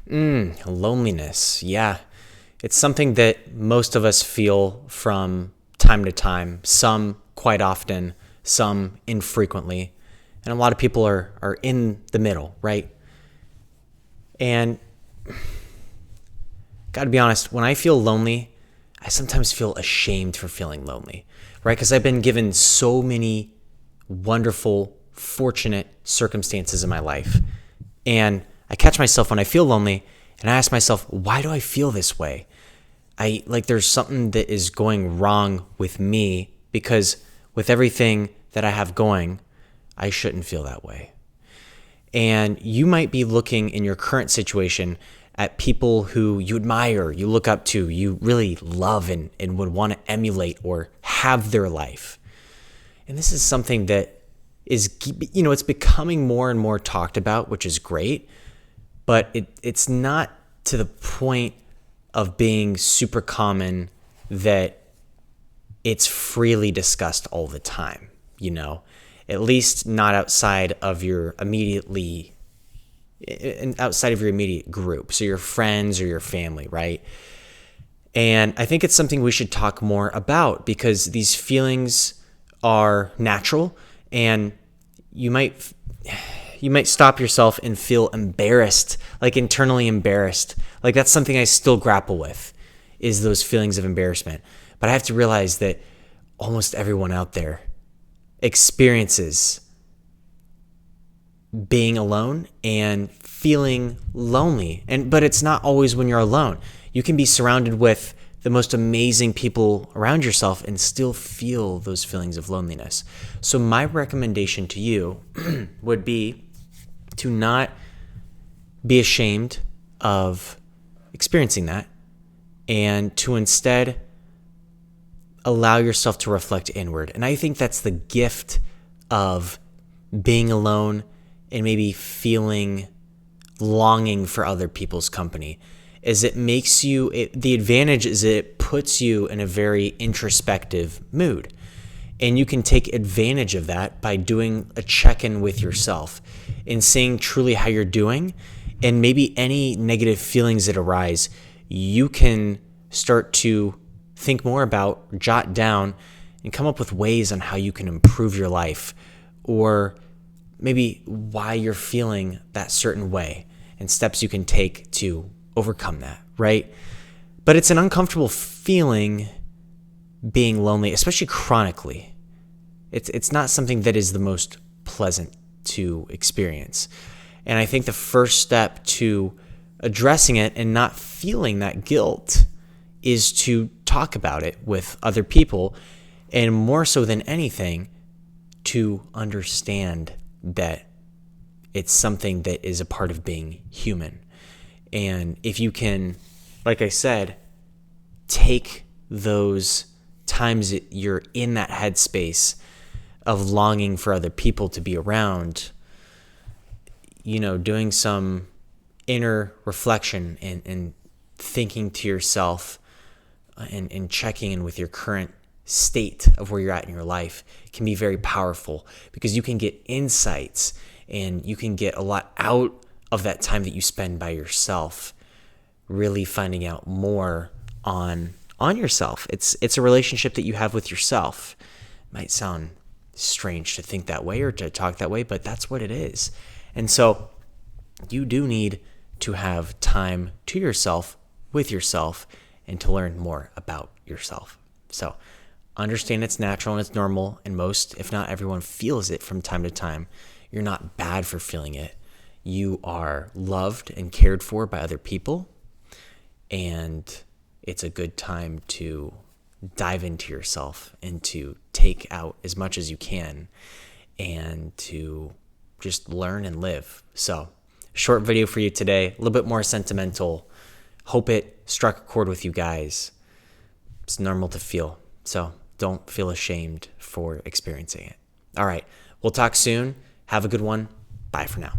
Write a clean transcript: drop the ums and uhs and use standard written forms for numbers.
Loneliness. Yeah. It's something that most of us feel from time to time, some quite often, some infrequently. And a lot of people are in the middle, right? And gotta be honest, when I feel lonely, I sometimes feel ashamed for feeling lonely, right? Because I've been given so many wonderful, fortunate circumstances in my life. And I catch myself when I feel lonely and I ask myself, why do I feel this way? There's something that is going wrong with me because with everything that I have going, I shouldn't feel that way. And you might be looking in your current situation at people who you admire, you look up to, you really love and would want to emulate or have their life. And this is something that is, it's becoming more and more talked about, which is great, but it's not to the point of being super common that it's freely discussed all the time, at least not outside of your immediate group, so your friends or your family, right? And I think it's something we should talk more about because these feelings are natural, and you might stop yourself and feel embarrassed, like internally embarrassed. Like that's something I still grapple with, is those feelings of embarrassment. But I have to realize that almost everyone out there experiences being alone and feeling lonely. But it's not always when you're alone. You can be surrounded with the most amazing people around yourself and still feel those feelings of loneliness. So my recommendation to you would be to not be ashamed of experiencing that and to instead allow yourself to reflect inward. And I think that's the gift of being alone and maybe feeling longing for other people's company. Is the advantage is it puts you in a very introspective mood. And you can take advantage of that by doing a check-in with yourself and seeing truly how you're doing. And maybe any negative feelings that arise, you can start to think more about, jot down, and come up with ways on how you can improve your life, or maybe why you're feeling that certain way and steps you can take to overcome that, right? But it's an uncomfortable feeling being lonely, especially chronically. It's not something that is the most pleasant to experience. And I think the first step to addressing it and not feeling that guilt is to talk about it with other people, and more so than anything, to understand that it's something that is a part of being human. And if you can, like I said, take those times that you're in that headspace of longing for other people to be around, doing some inner reflection and thinking to yourself and checking in with your current state of where you're at in your life can be very powerful, because you can get insights and you can get a lot out of that time that you spend by yourself, really finding out more on yourself. It's a relationship that you have with yourself. It might sound strange to think that way or to talk that way, but that's what it is. And so you do need to have time to yourself, with yourself, and to learn more about yourself. So understand it's natural and it's normal, and most, if not everyone, feels it from time to time. You're not bad for feeling it. You are loved and cared for by other people, and it's a good time to dive into yourself and to take out as much as you can and to just learn and live. So, short video for you today, a little bit more sentimental. Hope it struck a chord with you guys. It's normal to feel, so don't feel ashamed for experiencing it. All right, we'll talk soon. Have a good one. Bye for now.